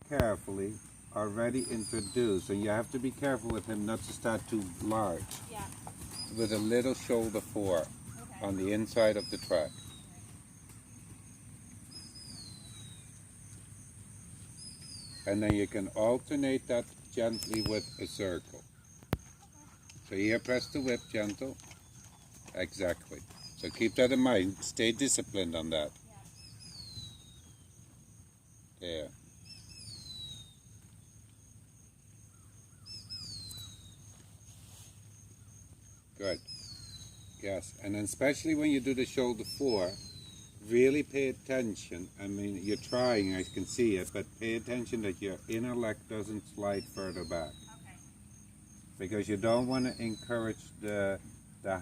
carefully already introduced, and you have to be careful with him not to start too large. Yeah. With a little shoulder 4 on the inside of the track. And then you can alternate that gently with a circle. So here, press the whip gentle. Exactly. So keep that in mind. Stay disciplined on that. There. Good. Yes, and then especially when you do the shoulder 4, really pay attention. I mean, you're trying, I can see it, but pay attention that your inner leg doesn't slide further back. Okay. Because you don't want to encourage the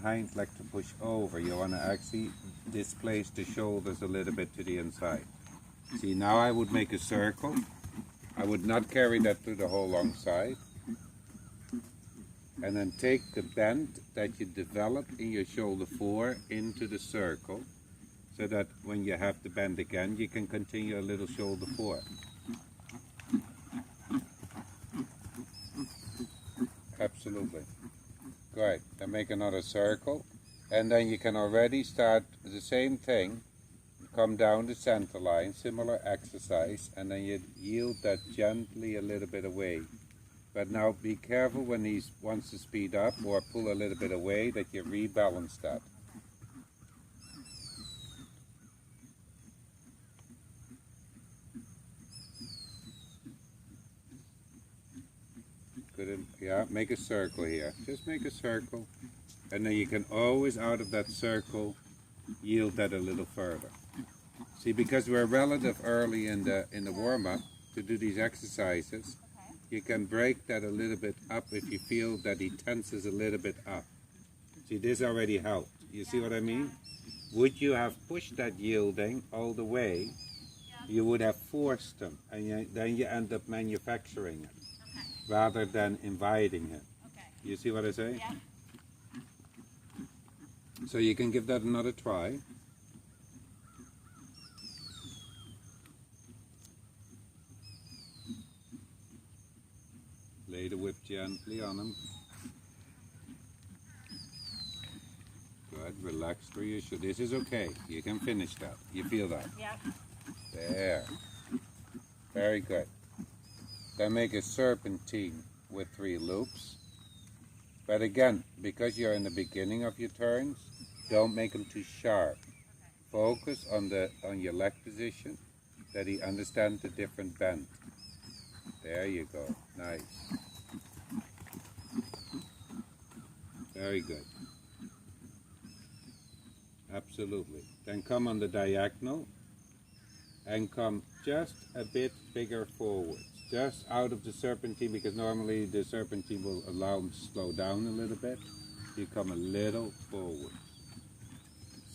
hind leg to push over. You want to actually displace the shoulders a little bit to the inside. See, now I would make a circle. I would not carry that through the whole long side. And then take the bend that you developed in your shoulder 4 into the circle, so that when you have the bend again, you can continue a little shoulder 4. Absolutely. Great. Then make another circle, and then you can already start the same thing. Come down the center line, similar exercise, and then you yield that gently a little bit away. But now be careful when he wants to speed up or pull a little bit away that you rebalance that. Good. Yeah, make a circle here. Just make a circle. And then you can always, out of that circle, yield that a little further. See, because we're relative early in the warm-up to do these exercises, you can break that a little bit up if you feel that he tenses a little bit up. See, this already helped. You see what I mean? Would you have pushed that yielding all the way, you would have forced him, and then you end up manufacturing it rather than inviting him. You see what I say? Yeah. So you can give that another try. Lay the whip gently on him. Good, relax through your shoulder. This is okay. You can finish that. You feel that? Yeah. There. Very good. Then make a serpentine with 3 loops. But again, because you're in the beginning of your turns, don't make them too sharp. Focus on your leg position, that he understands the different bend. There you go. Nice. Very good. Absolutely. Then come on the diagonal and come just a bit bigger forwards. Just out of the serpentine, because normally the serpentine will allow him to slow down a little bit. You come a little forward.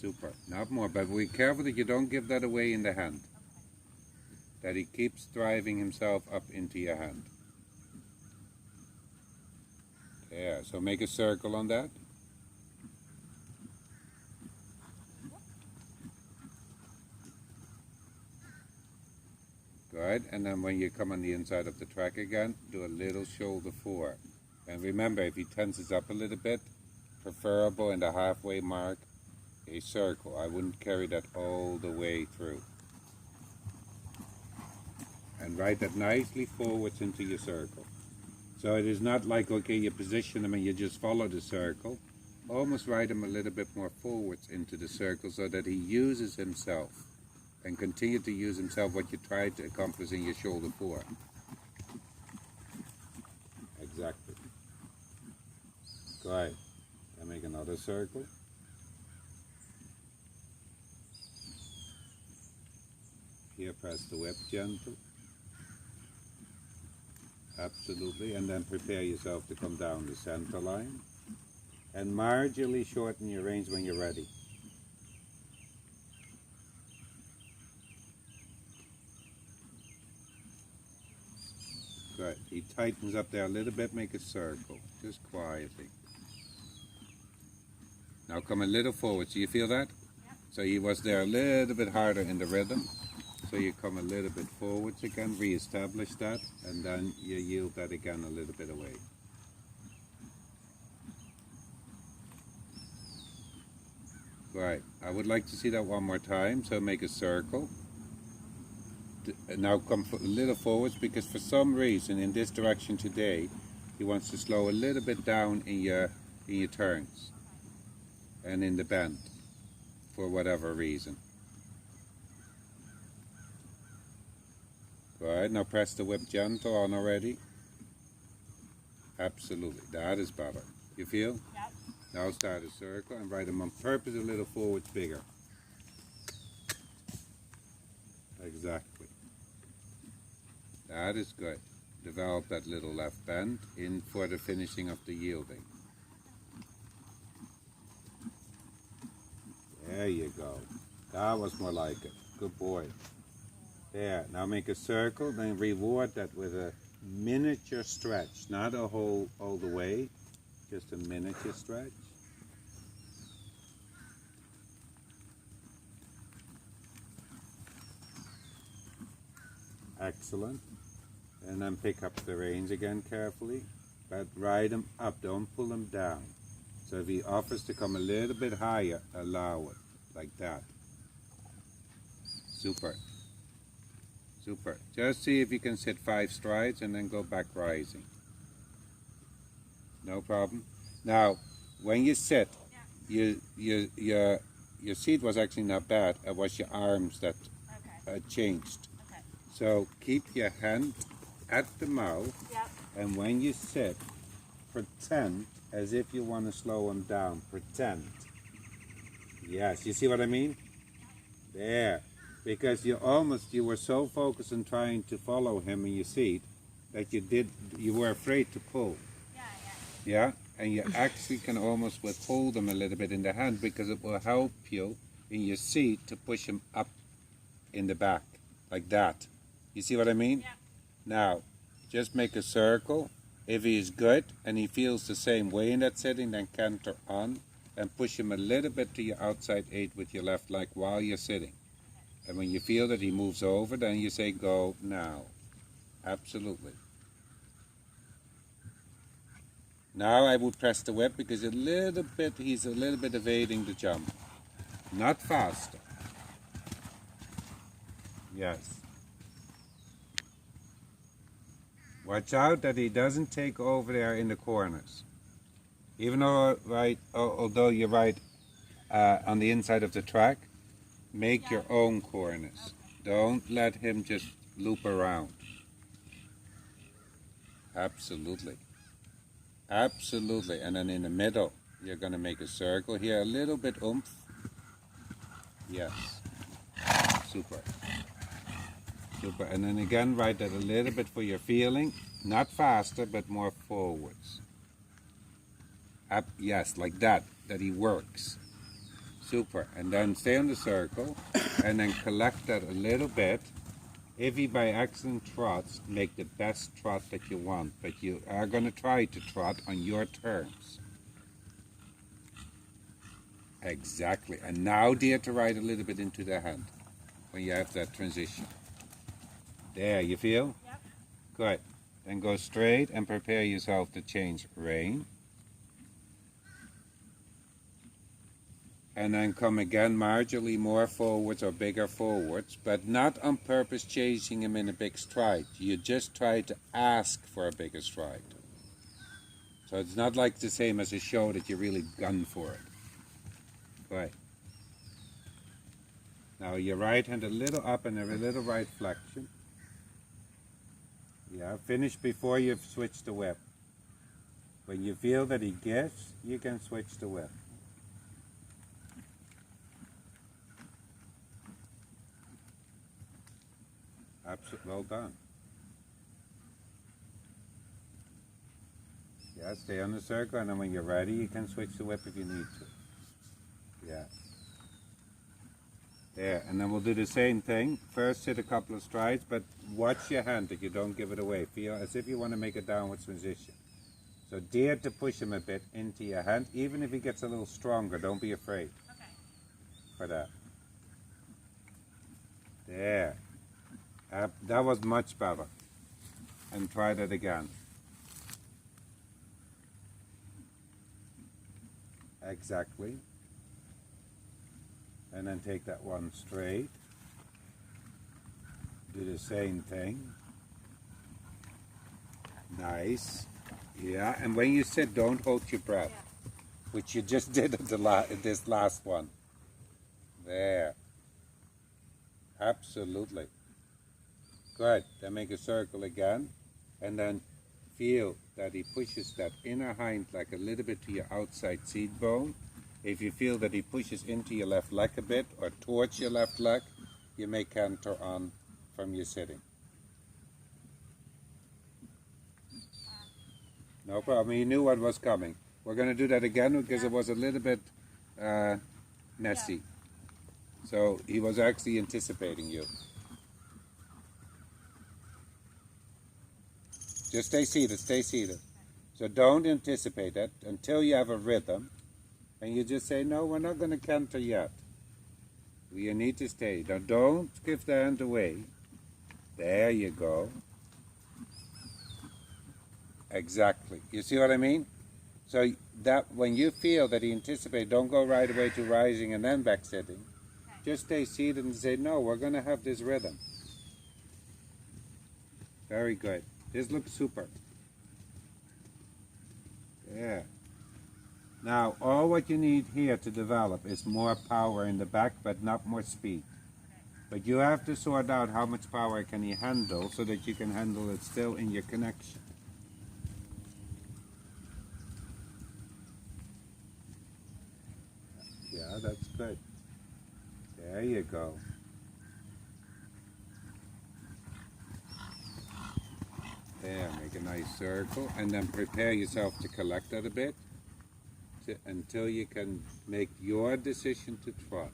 Super. Not more, but be careful that you don't give that away in the hand. That he keeps driving himself up into your hand. There, so make a circle on that. Good, and then when you come on the inside of the track again, do a little shoulder 4. And remember, if he tenses up a little bit, preferable in the halfway mark, a circle. I wouldn't carry that all the way through. And ride that nicely forwards into your circle. So it is not like, okay, you position him and you just follow the circle. Almost ride him a little bit more forwards into the circle so that he uses himself and continue to use himself what you tried to accomplish in your shoulder 4. Exactly. Good. Then make another circle. Here, press the whip gentle. Absolutely, and then prepare yourself to come down the center line and marginally shorten your reins when you're ready. Good. He tightens up there a little bit, make a circle, just quietly. Now come a little forward. So you feel that? Yep. So he was there a little bit harder in the rhythm. So you come a little bit forwards again, re-establish that, and then you yield that again a little bit away. Right, I would like to see that one more time, so make a circle. Now come a little forwards, because for some reason in this direction today, he wants to slow a little bit down in your turns and in the bend for whatever reason. Right, now press the whip gentle on already. Absolutely, that is better. You feel? Yep. Now start a circle and ride them on purpose a little forwards bigger. Exactly. That is good. Develop that little left bend in for the finishing of the yielding. There you go. That was more like it. Good boy. There. Now make a circle, then reward that with a miniature stretch. Not a whole all the way, just a miniature stretch. Excellent. And then pick up the reins again carefully, but ride them up, don't pull them down. So if he offers to come a little bit higher, allow it, like that. Super. Super. Just see if you can sit 5 strides and then go back rising. No problem. Now, when you sit, your seat was actually not bad. It was your arms that changed. Okay. So keep your hand at the mouth, Yep. and when you sit, pretend as if you want to slow him down. Pretend. Yes, you see what I mean? There. Because you were so focused on trying to follow him in your seat that you were afraid to pull. Yeah? And you actually can almost withhold him a little bit in the hand, because it will help you in your seat to push him up in the back, like that. You see what I mean? Yeah. Now, just make a circle. If he is good and he feels the same way in that sitting, then canter on and push him a little bit to your outside 8 with your left leg while you're sitting. And when you feel that he moves over, then you say go now. Absolutely. Now I would press the whip, because he's a little bit evading the jump. Not faster. Yes. Watch out that he doesn't take over there in the corners. Even though although you're right on the inside of the track, make your own corners. Don't let him just loop around. Absolutely. Absolutely. And then in the middle, you're going to make a circle here, a little bit oomph. Yes. Super. Super. And then again, ride that a little bit for your feeling. Not faster, but more forwards. Up, yes, like that he works. Super. And then stay on the circle, and then collect that a little bit. If he by accident trots, make the best trot that you want, but you are going to try to trot on your terms. Exactly. And now dare to ride a little bit into the hand when you have that transition. There, you feel? Yep. Good. Then go straight and prepare yourself to change rein. And then come again marginally more forwards or bigger forwards, but not on purpose chasing him in a big stride. You just try to ask for a bigger stride. So it's not like the same as a show that you really gun for it. Right. Now your right hand a little up and a little right flexion. Yeah, finish before you switch the whip. When you feel that he gives, you can switch the whip. Absolutely, well done. Yeah, stay on the circle, and then when you're ready, you can switch the whip if you need to. Yeah. There, and then we'll do the same thing. First sit a couple of strides, but watch your hand that you don't give it away. Feel as if you want to make a downward transition. So dare to push him a bit into your hand, even if he gets a little stronger. Don't be afraid. Okay. For that. There. That was much better. And try that again. Exactly. And then take that one straight. Do the same thing. Nice. Yeah, and when you sit, don't hold your breath, which you just did at this last one. There. Absolutely. Good. Then make a circle again, and then feel that he pushes that inner hind leg a little bit to your outside seat bone. If you feel that he pushes into your left leg a bit or towards your left leg, you may canter on from your sitting. No problem. He knew what was coming. We're going to do that again because it was a little bit messy. So he was actually anticipating you. Just stay seated, stay seated. So don't anticipate it until you have a rhythm. And you just say, no, we're not going to canter yet. You need to stay. Now don't give the hand away. There you go. Exactly. You see what I mean? So that when you feel that he anticipates, don't go right away to rising and then back sitting. Okay. Just stay seated and say, no, we're going to have this rhythm. Very good. This looks super. Yeah. Now, all what you need here to develop is more power in the back, but not more speed. But you have to sort out how much power can you handle so that you can handle it still in your connection. Yeah, that's good. There you go. There, make a nice circle, and then prepare yourself to collect that a bit until you can make your decision to trot.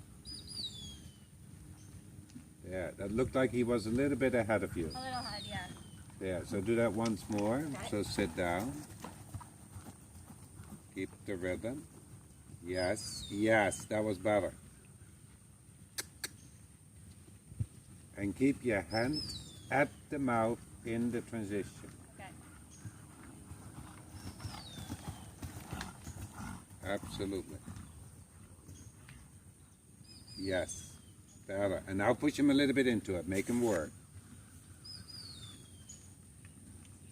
Yeah, that looked like he was a little bit ahead of you. A little ahead, yeah. Yeah, so do that once more. Okay. So sit down. Keep the rhythm. Yes, yes, that was better. And keep your hand at the mouth in the transition. Okay. Absolutely. Yes, better. And now push him a little bit into it. Make him work.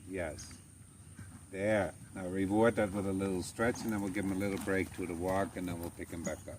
Yes. There. Now reward that with a little stretch, and then we'll give him a little break to the walk, and then we'll pick him back up.